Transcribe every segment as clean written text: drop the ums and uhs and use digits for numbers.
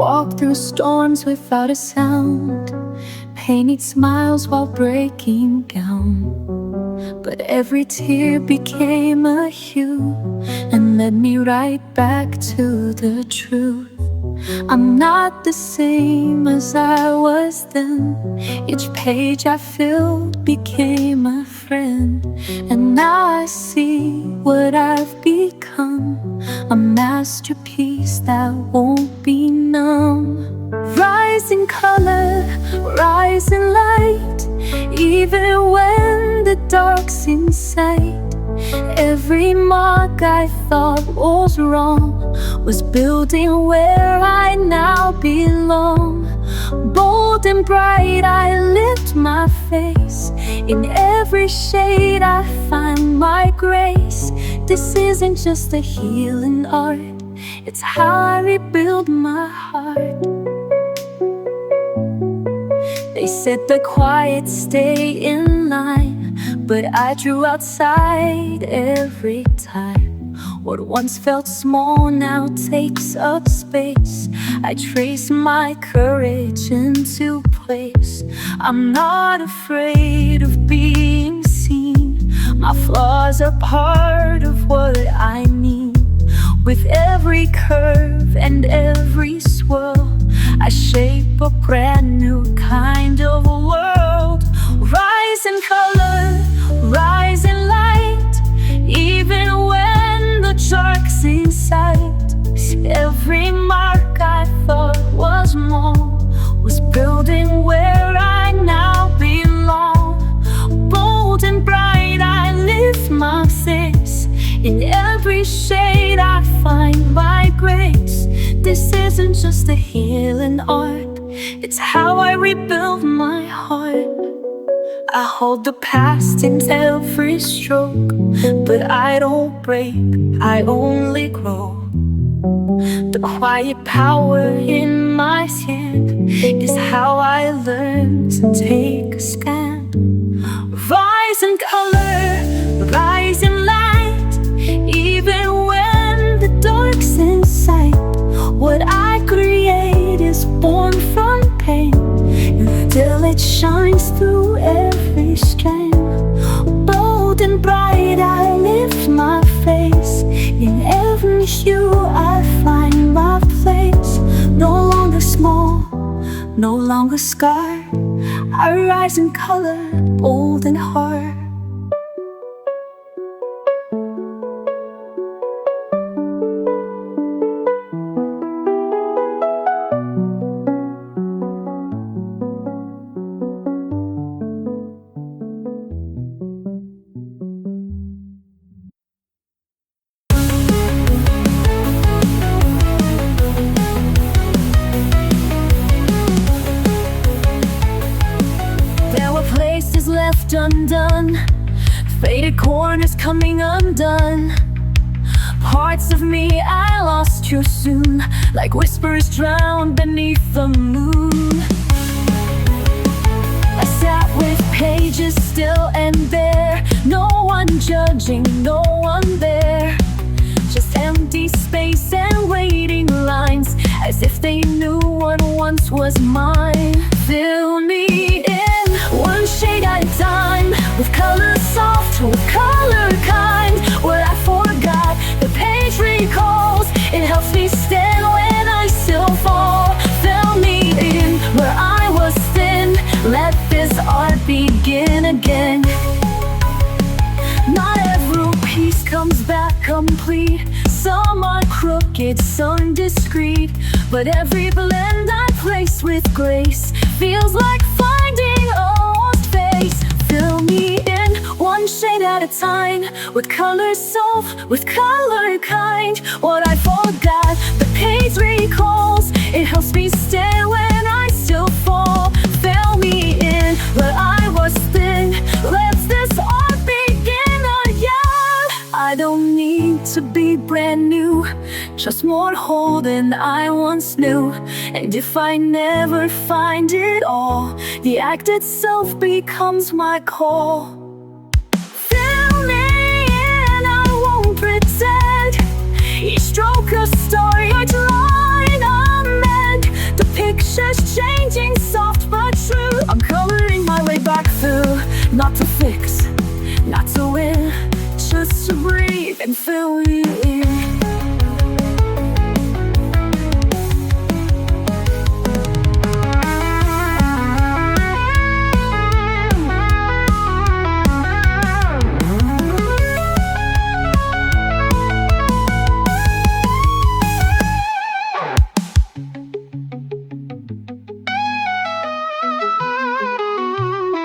walk through storms without a sound. Painted smiles while breaking down. But every tear became a hue and led me right back to the truth. I'm not the same as I was then. Each page I filled became a friend. And now I see what I've become, a masterpiece that won't be numb. Rise in color, rise in light, even when the dark's in sight. Every mark I thought was wrong was building where I now belong. Bold and bright I lift my face. In every shade I find my grace. This isn't just a healing art, it's how I rebuild my heart. They said the quiet stay in line, but I drew outside every time. What once felt small now takes up space. I trace my courage into place. I'm not afraid of being seen. My flaws are part of what I mean. With every curve and every swirl, I shape a brand new kind of world. Rise in color, rise in light, even when the dark's in sight. Every mark I thought was more was building where I now belong. Bold and bright I lift my face. In every shade I find my grace. This isn't just a healing art, it's how I rebuild my heart. I hold the past in every stroke, but I don't break, I only grow. The quiet power in my hand is how I learn to take a stand. Rise in color, rise in light, even when the dark's in sight. What I create is born from pain, until it shines through every strain. Bold and bright I lift my face. In every hue I find my place. No longer small, no longer scarred. I rise in color, bold and hard. Left undone, faded corners coming undone. Parts of me I lost too soon, like whispers drowned beneath the moon. I sat with pages still and bare, no one judging, no one there. Just empty space and waiting lines, as if they knew what once was mine. Fill me in, one shade at a time, with color soft, with color kind. What I forgot, the page recalls. It helps me stand when I still fall. Fill me in, where I was thin. Let this art begin again. Not every piece comes back complete. Some are crooked, some discreet, but every blend I place with grace feels like finding a lost face. Fill me in, one shade at a time, with color soft, with color kind. What I forgot, the page recalls. It helps me stand when I still fall. Fill me in, where I was thin. Let this art begin again. I don't need to be brand new, just more whole than I once knew. And if I never find it all, the act itself becomes my call. Fill me in, I won't pretend. Each stroke a story, each line a mend. Not to fix, not to win, just to breathe and fill you in.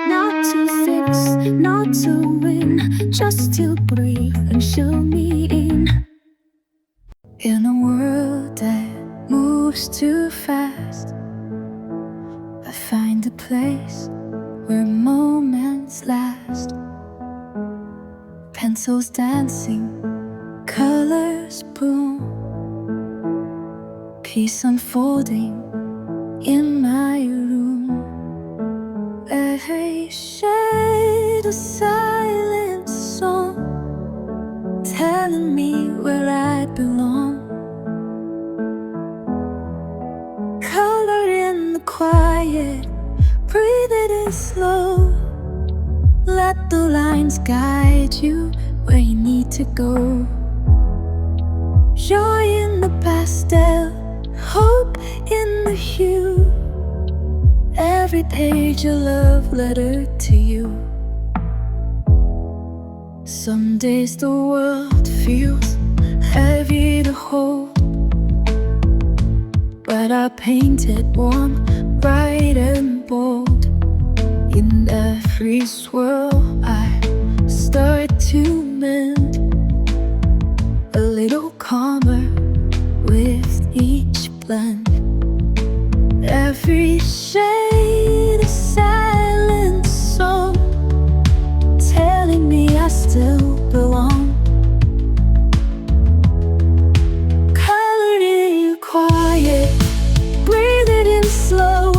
Not to fix, not to win, just to breathe and show me in. In a world that moves too fast, I find a place where moments last. Pencils dancing, colors bloom, peace unfolding in my room. Every shade a silent song, telling me where I belong. Color in the quiet, breathe it in slow. Let the lines guide you where you need to go. Joy in the pastel, hope in the hue. Every page a love letter to you. Some days the world feels heavy to hold, but I paint it warm, bright and bold. In every swirl I start to mend, a little calmer with each blend. Every shade a silent song, telling me I still belong. Colored in quiet, breathe it in slow.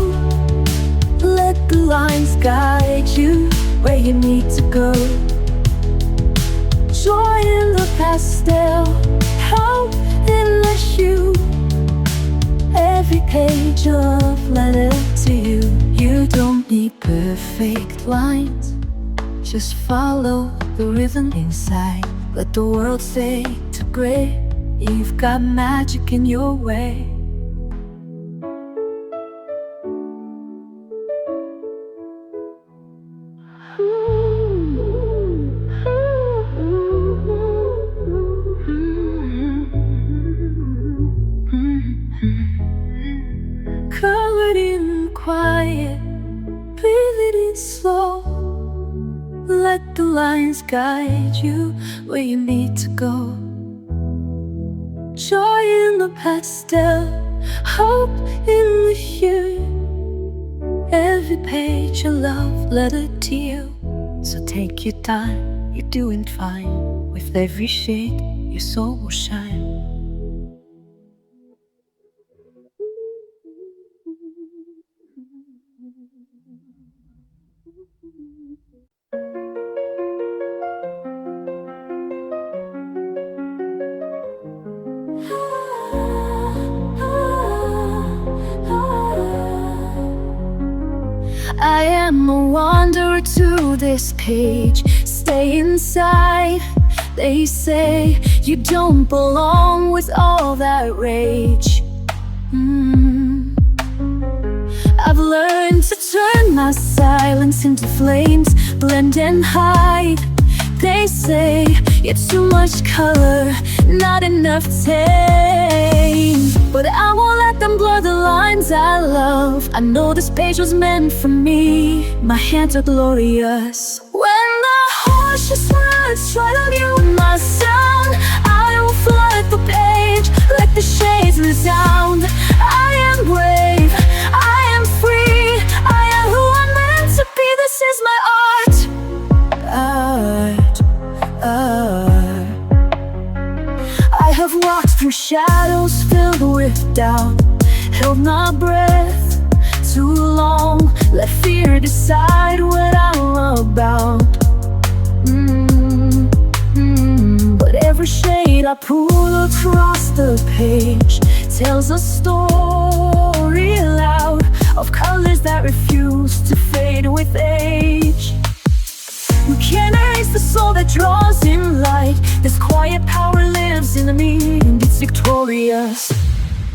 Let the lines guide you where you need to go. Joy in the pastel, hope in the hue. Every page a love letter to you. You don't need perfect lines, just follow the rhythm inside. Let the world fade to gray, you've got magic in your way. Covered in quiet, breathe it in slow. Let the lines guide you where you need to go. Joy in the pastel, hope in the hue. Every page a love letter to you. So take your time, you're doing fine. With every shade, your soul will shine. I am a wanderer to this page. Stay inside. They say you don't belong with all that rage. I've learned to turn my silence into flames, blend and hide. They say it's too much color, not enough tame. But I won't let them blur the lines I love. I know this page was meant for me. My hands are glorious. When the horses words try to mute my sound, I will flood the page, let the shades resound. I am brave, I am free, I am who I'm meant to be. This is my art. I have walked through shadows filled with doubt, held my breath too long, let fear decide what I'm about. But every shade I pull across the page tells a story loud of colors that refuse to fade with age. You can't erase the soul that draws in light. This quiet power lives in me, and it's victorious.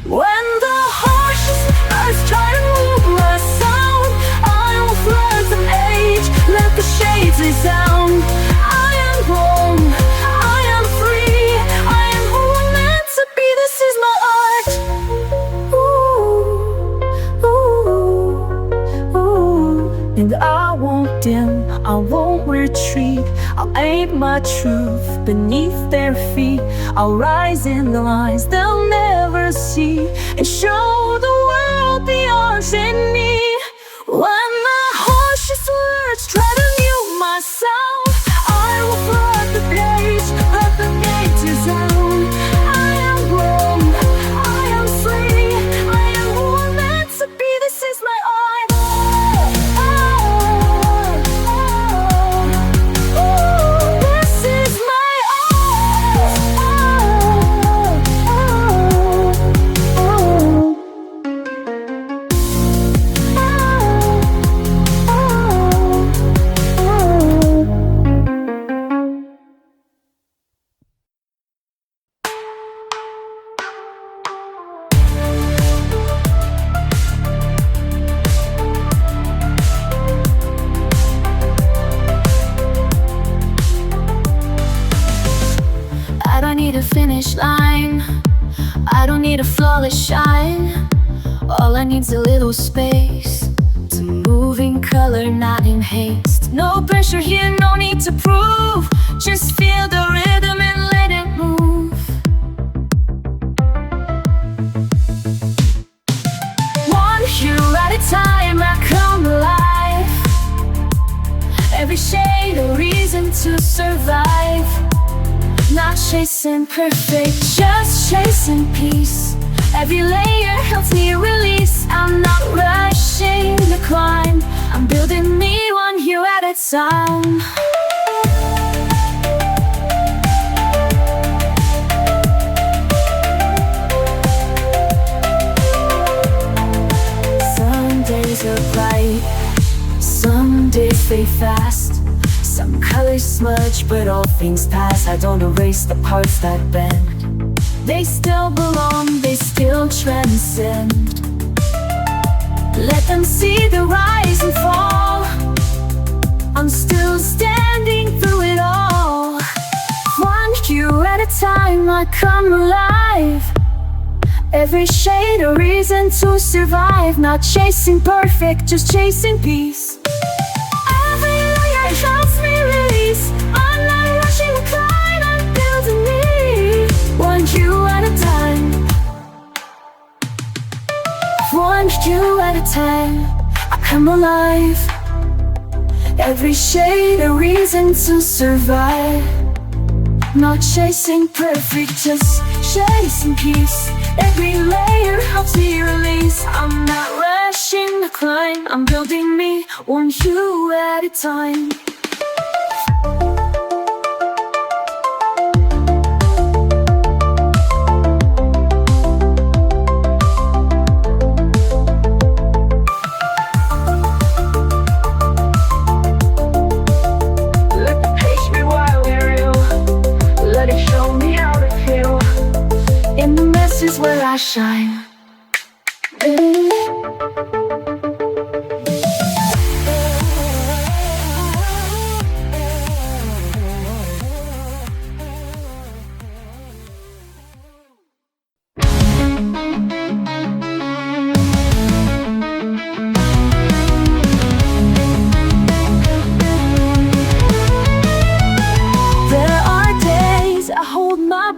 When the harshest earth try to move my sound, I will flood an age, let the shades resound. I am home, I am free, I am who I'm meant to be. This is my art. Ooh, ooh, ooh. And I won't dim, I won't retreat. I'll aim my truth beneath their feet. I'll rise in the lines they'll never see, and show the world the arts in me. When the harshest words try to mute my sound, I will flood the page, let the gates resound. I am grown, I am free, I am who I'm meant to be. This is my art. I don't need a finish line, I don't need a flawless shine. All I need's a little space to move in color, not in haste. No pressure here, no need to prove. Just feel the rhythm and let it move. One hue at a time, I come alive. Every shade a reason to survive. Not chasing perfect, just chasing peace. Every layer helps me release. I'm not rushing the climb, I'm building me one hue at a time. Some days are bright, some days fade fast. Some colors smudge, but all things pass. I don't erase the parts that bend. They still belong, they still transcend. Let them see the rise and fall. I'm still standing through it all. One hue at a time, I come alive. Every shade a reason to survive. Not chasing perfect, just chasing peace. Every layer helps me release. I'm not rushing the climb, I'm building me one hue at a time. One hue at a time, I come alive. Every shade a reason to survive. Not chasing perfect, just chasing peace. Every layer helps me release. I'm not rushing the climb, I'm building me one hue at a time. Let the page be wild and real. Let it show me how to feel. In the mess is where I shine.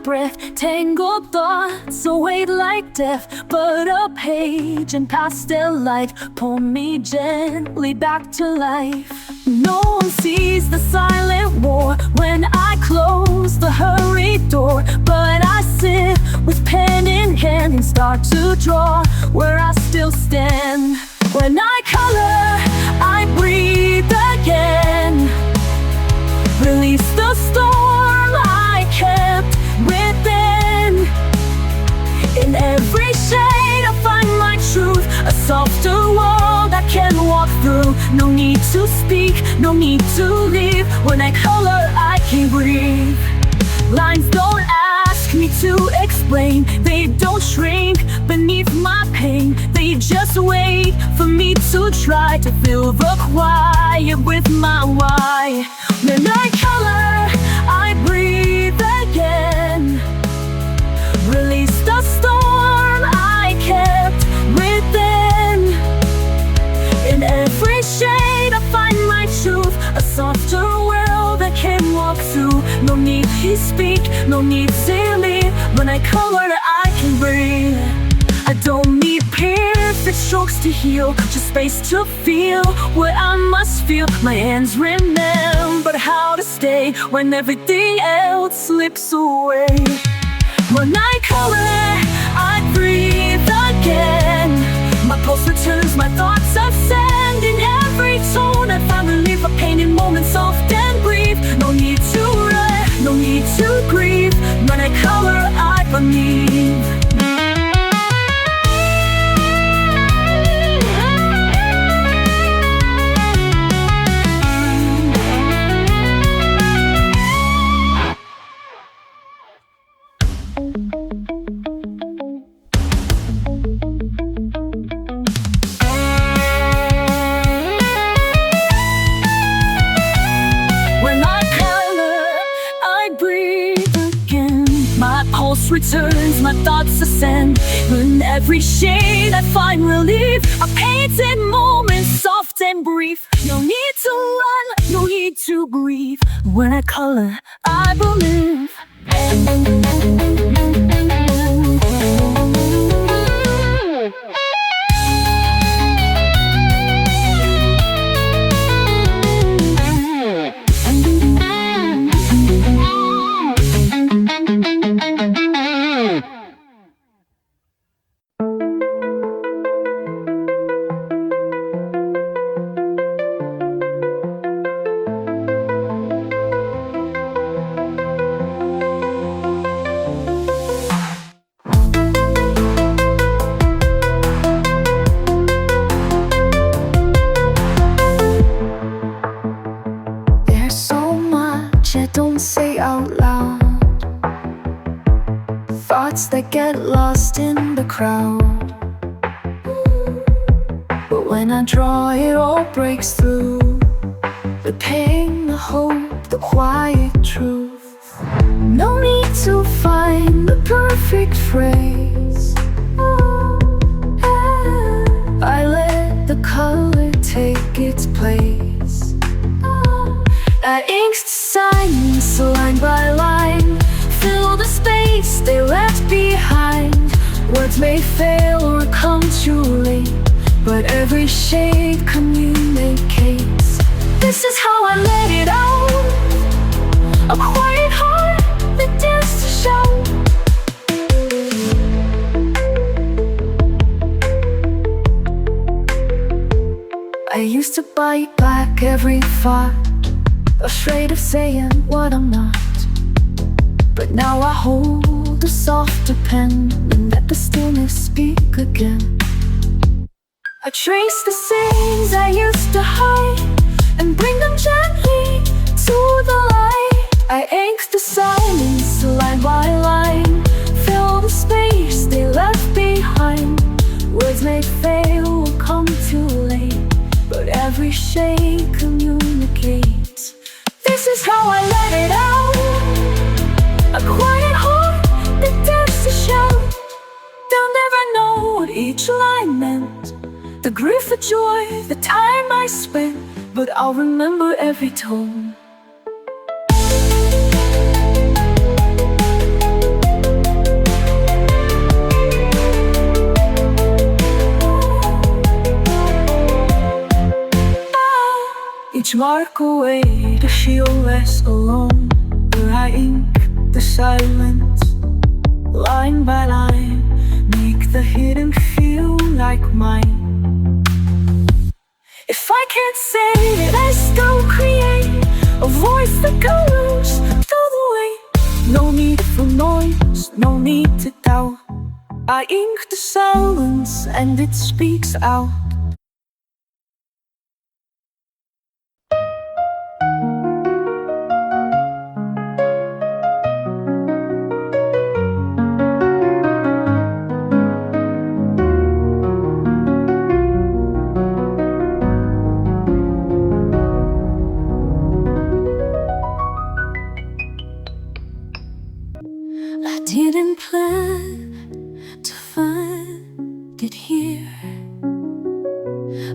Breath, tangled thoughts await like death, but a page in pastel light pull me gently back to life. No one sees the silent war when I close the hurried door, but I sit with pen in hand and start to draw where I still stand. When I color, I breathe again, release the storm I kept within. In every shade I find my truth, a softer world I can walk walk through. No need to speak, no need to leave. When I color, I can breathe. Lines don't ask me to explain. They don't shrink beneath my pain. They just wait for me to try to fill the quiet with my why. When I color, I breathe again. Release the storm I kept within. In every shade I find my truth, a softer world I can walk through. No need to speak, no need to leave. When I color, I can breathe. I don't need perfect strokes to heal, just space to feel what I must feel. My hands remembered how to stay when everything else slips away. When I color, I breathe again. My pulse returns, my thoughts ascend. In every tone I find relief, a pain in moments soft and brief. No need to run, no need to grieve. When I color, I believe. Returns, my thoughts ascend. In every shade I find relief, a painted moment, soft and brief. No need to run, no need to grieve. When I color, I believe. Don't say out loud, thoughts that get lost in the crowd. But when I draw, it all breaks through. The pain, the hope, the quiet truth. No need to find the perfect phrase. I let the color take its place. I inked silence line by line, fill the space they left behind. Words may fail or come too late, but every shade communicates. This is how I let it out, a quiet heart that dares to shout. I used to bite back every thought, afraid of saying what I'm not. But now I hold a softer pen and let the stillness speak again. I trace the scenes I used to hide and bring them gently to the light. I ink the silence line by line, fill the space they left behind. Words may fail or come too late, but every shade communicates. This is how I let it out, a quiet heart that dares to shout. They'll never know what each line meant, the grief, the joy, the time I spent, but I'll remember every tone. Each mark a way to feel less alone. Where I ink the silence, line by line, make the hidden feel like mine. If I can't say it, I still create a voice that goes through the way. No need for noise, no need to doubt. I ink the silence and it speaks out. didn't plan to find it here.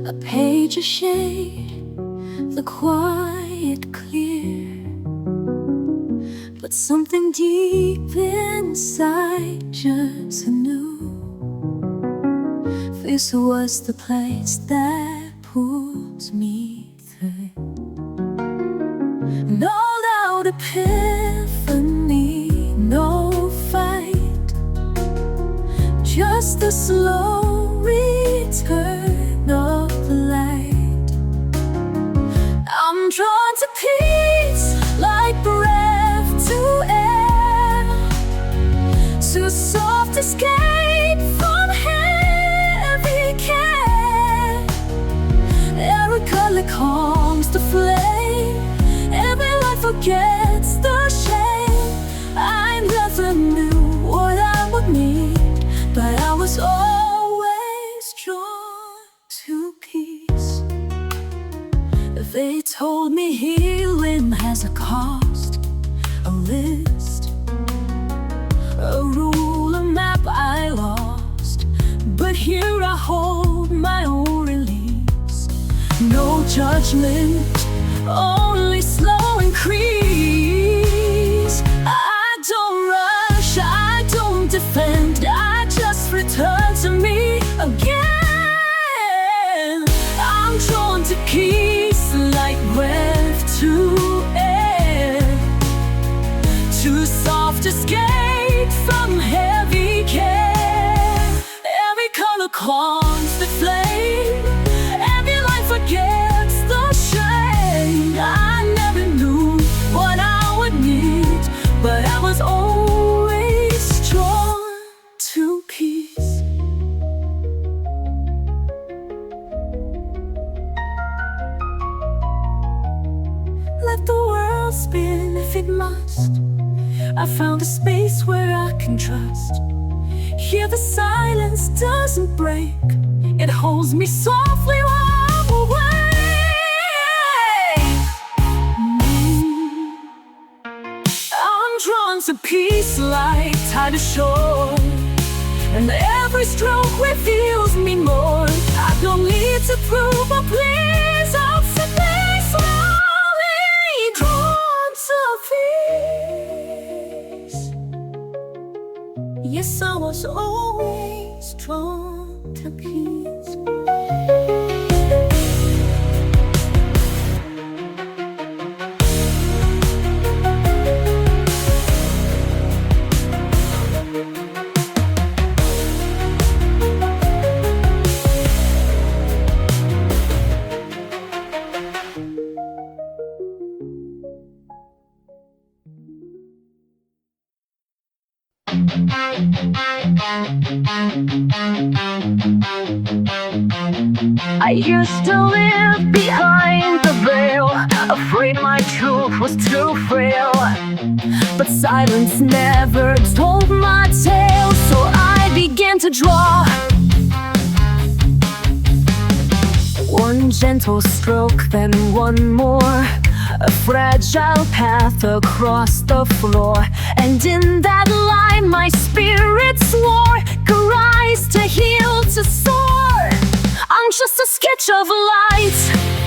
A page, a shade, the quiet clear. But something deep inside just knew this was the place that pulls me through. No loud epiphany, no fight, just the slow return of the light. I'm drawn to peace like breath to air, to soft escape from heavy care. Every color calms the flame, every light forgets the shame. I never knew what I would need, but I was always drawn to peace. They told me healing has a cost, a list, a rule, a map I lost. But here I hold my own release. No judgment, only slow increase. I don't rush, I don't defend, I just return to me again. I'm drawn to peace like breath to air, to soft escape from heavy care. Every color calms the flame, every light forgets the shame. I never knew what I would need, but I was always drawn to peace. Let the world spin if it must. I found a space where I can trust. Here the silence doesn't break, it holds me softly while I'm away. I'm drawn to peace like tide ashore, and every stroke reveals me more. I don't need to prove a please, I'll simply slowly drawn to peace. Yes, I was always drawn to peace. I used to live behind the veil, afraid my truth was too frail. But silence never told my tale, so I began to draw. One gentle stroke, then one more, a fragile path across the floor. And in that line my spirit swore, could rise to heal, to soar. I'm just a sketch of light,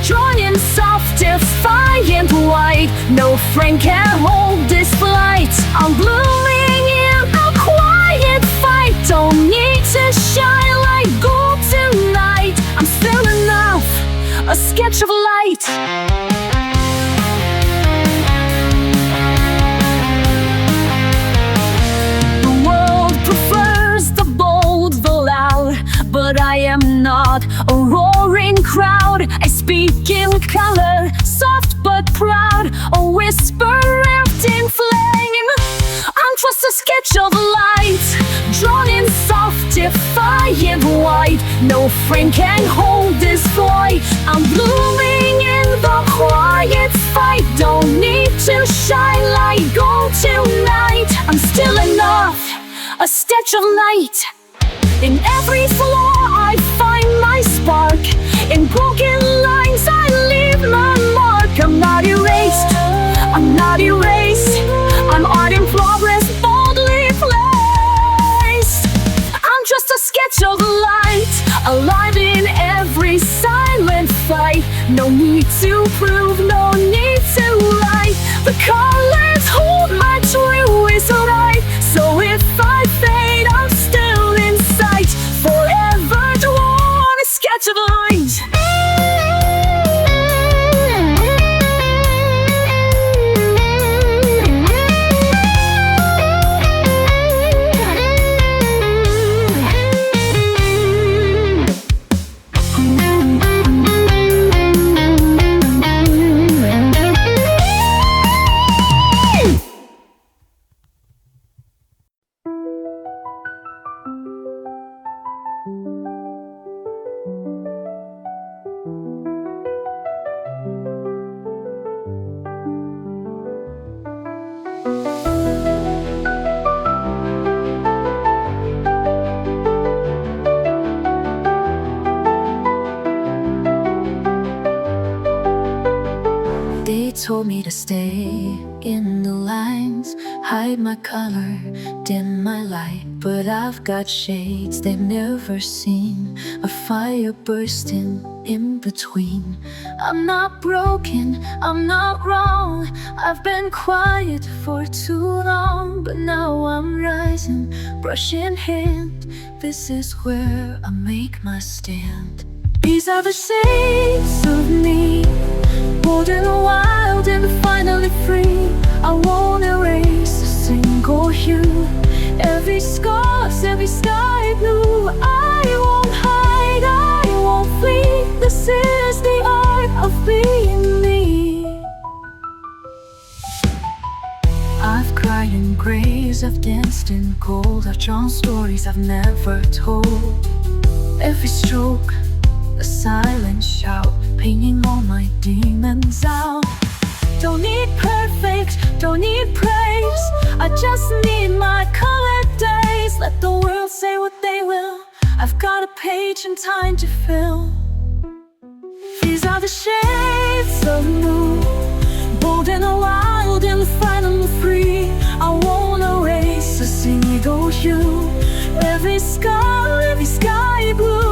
drawn in soft, defiant white. No friend can hold this flight. I'm blooming in a quiet fight. Don't need to shine like gold tonight. I'm still enough, a sketch of light. But I am not a roaring crowd. I speak in color, soft but proud, a whisper wrapped in flame. I'm just a sketch of light, drawn in soft, defiant white. No friend can hold this boy. I'm blooming in the quiet fight. Don't need to shine like gold tonight. I'm still enough, a sketch of light. In every flaw I find my spark. In broken lines I leave my mark. I'm not erased, I'm not erased. I'm art in progress, boldly placed. of light, alive in every silent fight. No need to prove, no need to lie. The colors hold my true is right. So if I fade, I'm still in sight. Forever drawn a sketch of lines. They told me to stay in the lines, hide my color, dim my light. But I've got shades they've never seen, a fire bursting in between. I'm not broken, I'm not wrong. I've been quiet for too long, but now I'm rising, brush in hand. This is where I make my stand. These are the shades of me, bold and wild and finally free. I won't erase a single hue, every scar's, every sky blue. I won't hide, I won't flee. This is the art of being me. I've cried in grays, I've danced in gold, I've drawn stories I've never told. Every stroke, a silent shout, painting all my demons out. Don't need perfect, don't need praise, I just need my colored days. Let the world say what they will, I've got a page and time to fill. These are the shades of blue, bold and wild and finally free. I won't erase a single hue, every scar, every sky blue.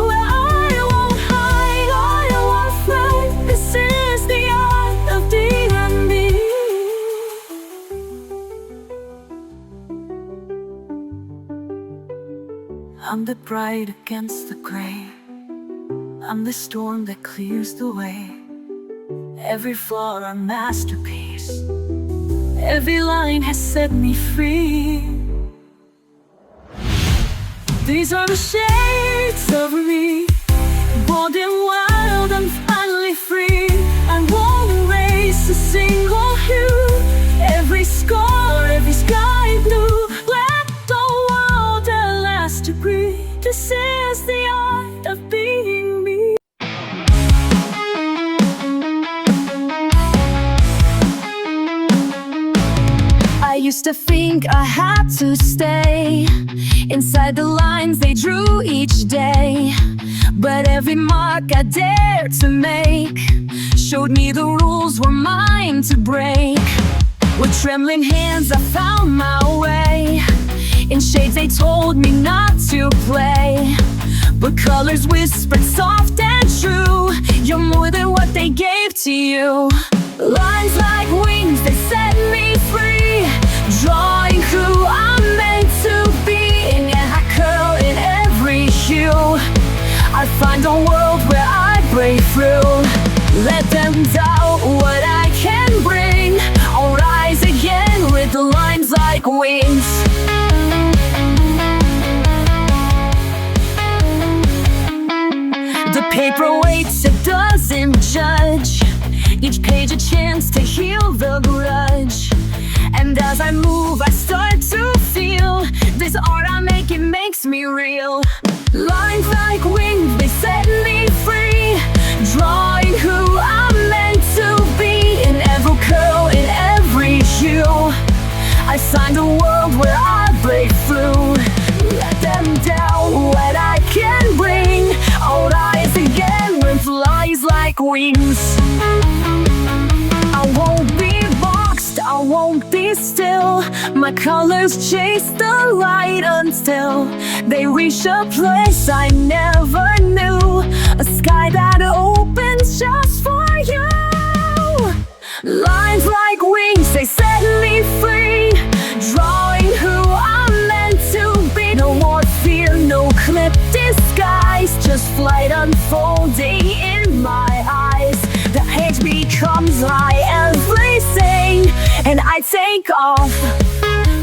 I'm the bright against the gray, I'm the storm that clears the way. Every flaw a masterpiece, every line has set me free. These are the shades of me, bold and wild and finally free. I won't erase a single hue, every scar, every sky blue. Let the world at last agree, this is the art of being me. I used to think I had to stay inside the lines they drew each day, but every mark I dared to make showed me the rules were mine to break. With trembling hands I found my way, in shades they told me not to play, but colors whispered soft and true, you're more than what they gave to you. Lines like wings, they set me free, drawing who I'm meant to be. In every curl, in every hue, I find a world where I break through. Let them doubt what I can bring, I'll rise again with the lines like wings. The paper waits, it doesn't judge, each page a chance to heal the grudge. And as I move, I start to feel this art I make, it makes me real. Lines like wings, they set me free, drawing who I'm meant to be. In every curl, in every hue, I find a world where I break through. Let them doubt what I can bring, I'll rise again with lies like wings. I won't be boxed, I won't be me still. My colors chase the light until they reach a place I never knew. A sky that opens just for you. Lines like wings, they set me free, drawing who I'm meant to be. No more fear, no clip disguise, just flight unfolding in my eyes. The page becomes my everything, and I take off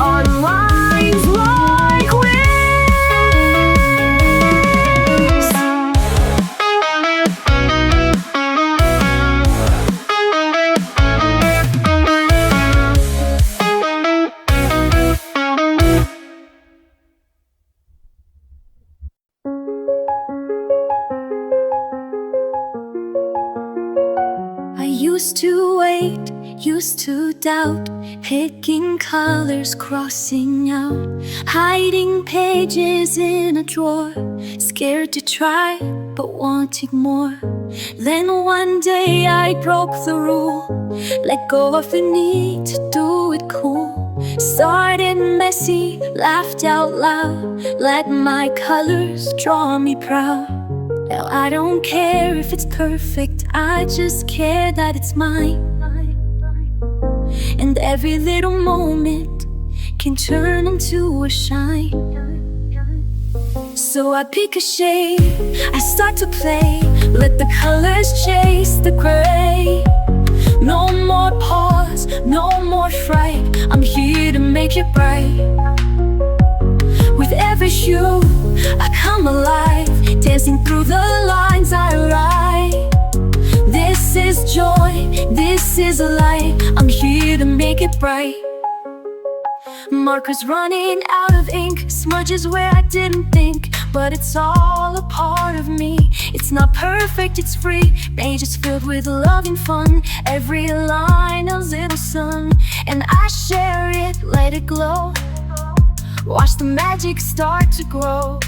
on lines like wings. Used to wait, used to doubt, picking colors, crossing out, hiding pages in a drawer, scared to try, but wanting more. Then one day I broke the rule, let go of the need to do it cool. Started messy, laughed out loud, let my colors draw me proud. Now I don't care if it's perfect, I just care that it's mine. And every little moment can turn into a shine. So I pick a shade, I start to play, let the colors chase the gray. No more pause, no more fright, I'm here to make it bright. With every hue, I come alive, dancing through the lines I write. This is joy, this is a light, I'm here to make it bright. Markers running out of ink, smudges where I didn't think, but it's all a part of me. It's not perfect, it's free, pages filled with love and fun. Every line a little sun, and I share it, let it glow. Watch the magic start to grow.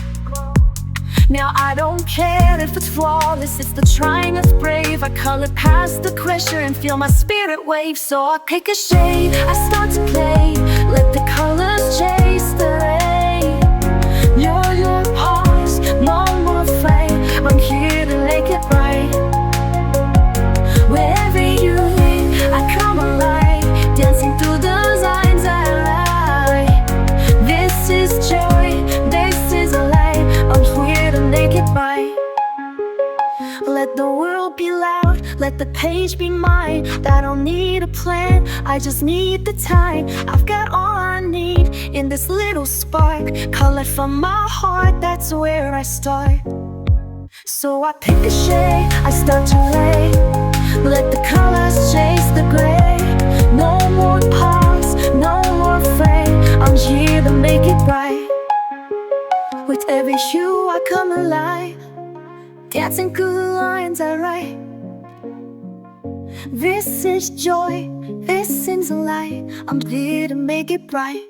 Now I don't care if it's flawless, it's the trying that's brave. I color past the pressure and feel my spirit wave. So I pick a shade, I start to play, let the colors chase the rain. Your pause, no more fight, I'm here to make it right. Wherever you lead, I come alive, dancing through those lines I write. This is joy, this is a light, I'm here to make it right. Let the world be loud, let the page be mine. I don't need a plan, I just need the time. I've got all I need in this little spark, colored from my heart, that's where I start. So I pick a shade, I start to lay, let the colors chase the gray. No more pause, no more frame, I'm here to make it right. With every hue I come alive, dancing through the lines I write. This is joy, this is a light, I'm here to make it bright.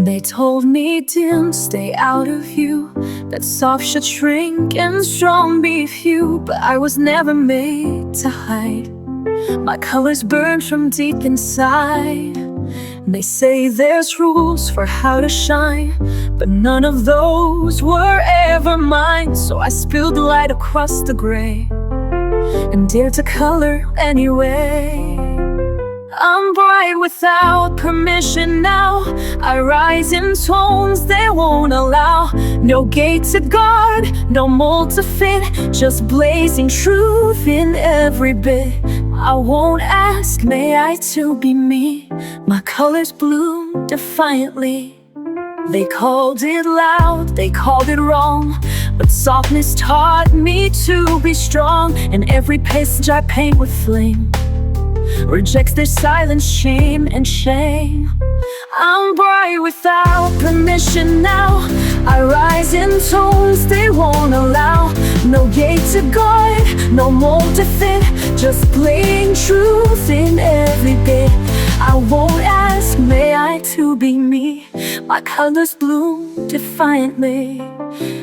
They told me dim, stay out of view, that soft should shrink and strong be few. But I was never made to hide, my colors burn from deep inside. They say there's rules for how to shine, but none of those were ever mine. So I spilled light across the gray and dared to color anyway. I'm bright without permission now, I rise in tones they won't allow. No gate to guard, no mold to fit, just blazing truth in every bit. I won't ask, may I too be me? My colors bloom defiantly. They called it loud, they called it wrong, but softness taught me to be strong. And every passage I paint with flame rejects their silence, shame and shame. I'm bright without permission now, I rise in tones they won't allow. No gate to guard, no mold to fit, just plain truth in every bit. I won't ask, may I to be me? My colors bloom defiantly.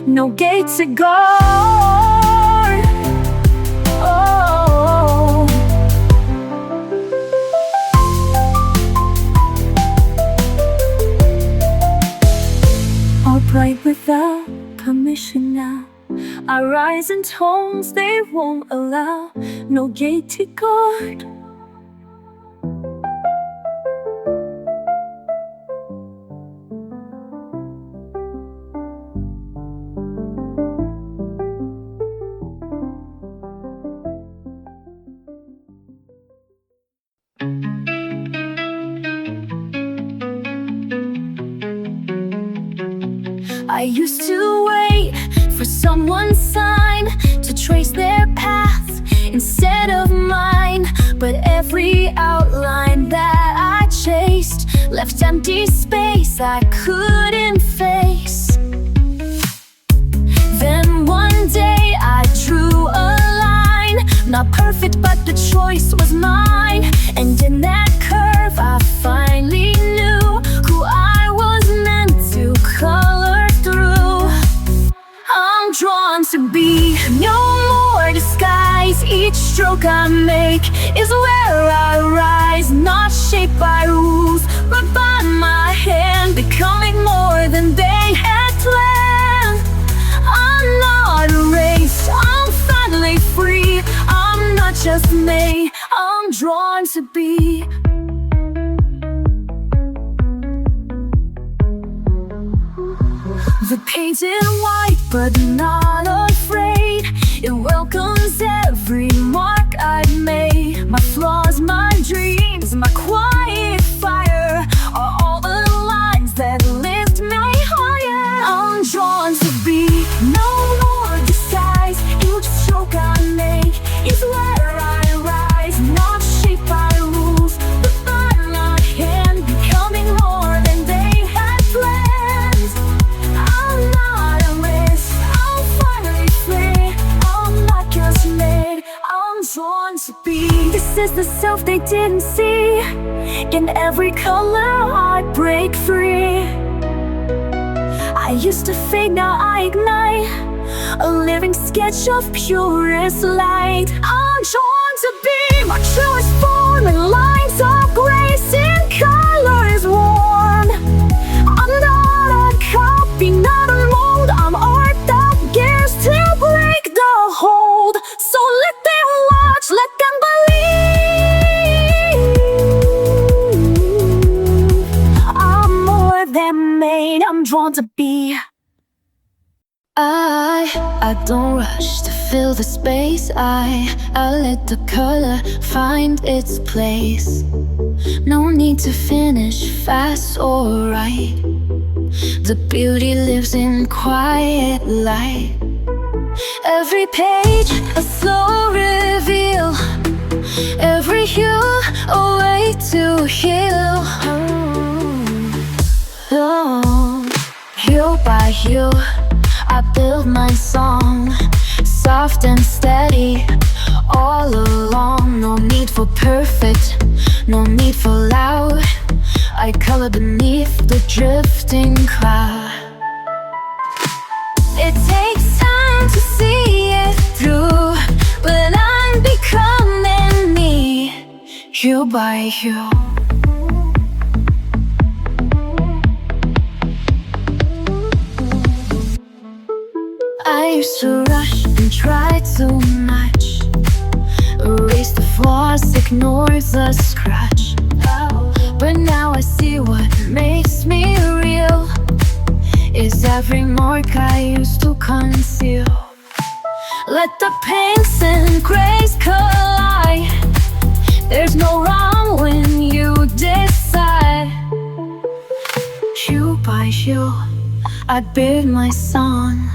No gate to guard. Oh. All bright without permission now. I rise in tones they won't allow. No gate to guard. I used to wait for someone's sign to trace their path instead of mine. But every outline that I chased left empty space I couldn't face. Then one day I drew a line, not perfect but the choice was mine. And in that curve I finally knew who I was meant to color through. I'm drawn to be, no more disguise. Each stroke I make is where I rise, not shaped by rules, but by my hand, becoming more than they had planned. I'm not erased, I'm finally free. I'm not just me, I'm drawn to be. The painted white, but not afraid. It welcomes every mark I've made. My flaws, my dreams, my quiet fire are all the lines that lift me higher. I'm drawn to be, no more disguise. Each stroke I make is where I rise, not shaped by rules, but by my hand, becoming more than they had planned. I'm not a risk, I'm finally free. I'm not just made, I'm drawn to be. This is the self they didn't see. In every color I break free. I used to fade, now I ignite, a living sketch of purest light. I'm drawn to be my truest form in lines of grace in colors warm. I'm not a copy, not a mold. I'm art that gives to break the hold. So let them watch, let them believe. I'm more than made, I'm drawn to be. I don't rush to fill the space. I let the color find its place. No need to finish fast or right. The beauty lives in quiet light. Every page a slow reveal, every hue a way to heal. Oh, hue by hue I build my song, soft and steady all along. No need for perfect, no need for loud. I color beneath the drifting cloud. It takes time to see it through, but I'm becoming me, hue by hue. I used to rush and try too much, erase the flaws, ignore the scratch. But now I see what makes me real is every mark I used to conceal. Let the pinks and grays collide. There's no wrong when you decide. Hue by hue I build my song,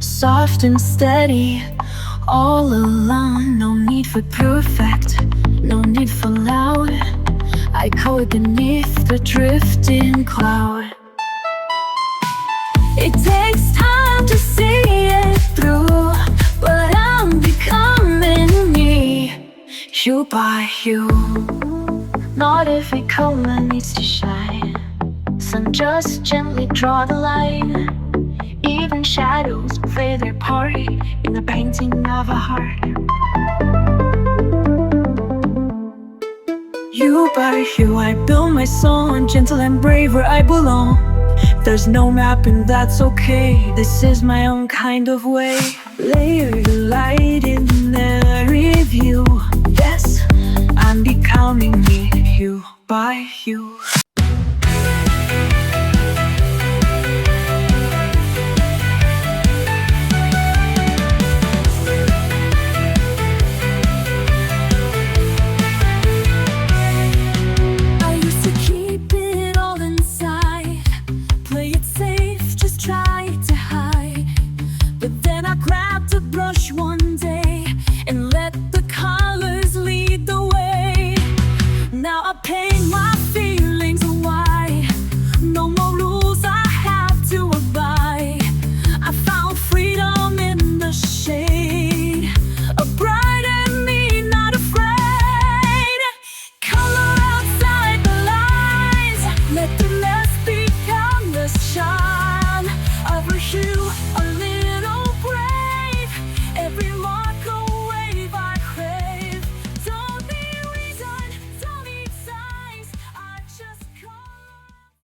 soft and steady all along. No need for perfect, no need for loud. I color beneath the drifting cloud. It takes You by you. Not every color needs to shine. Sun just gently draw the line. Even shadows play their part in the painting of a heart. You by you, I build my song, gentle and brave where I belong. There's no map and that's okay. This is my own kind of way. Layer the light in every view. Yes, I'm becoming me, you by you.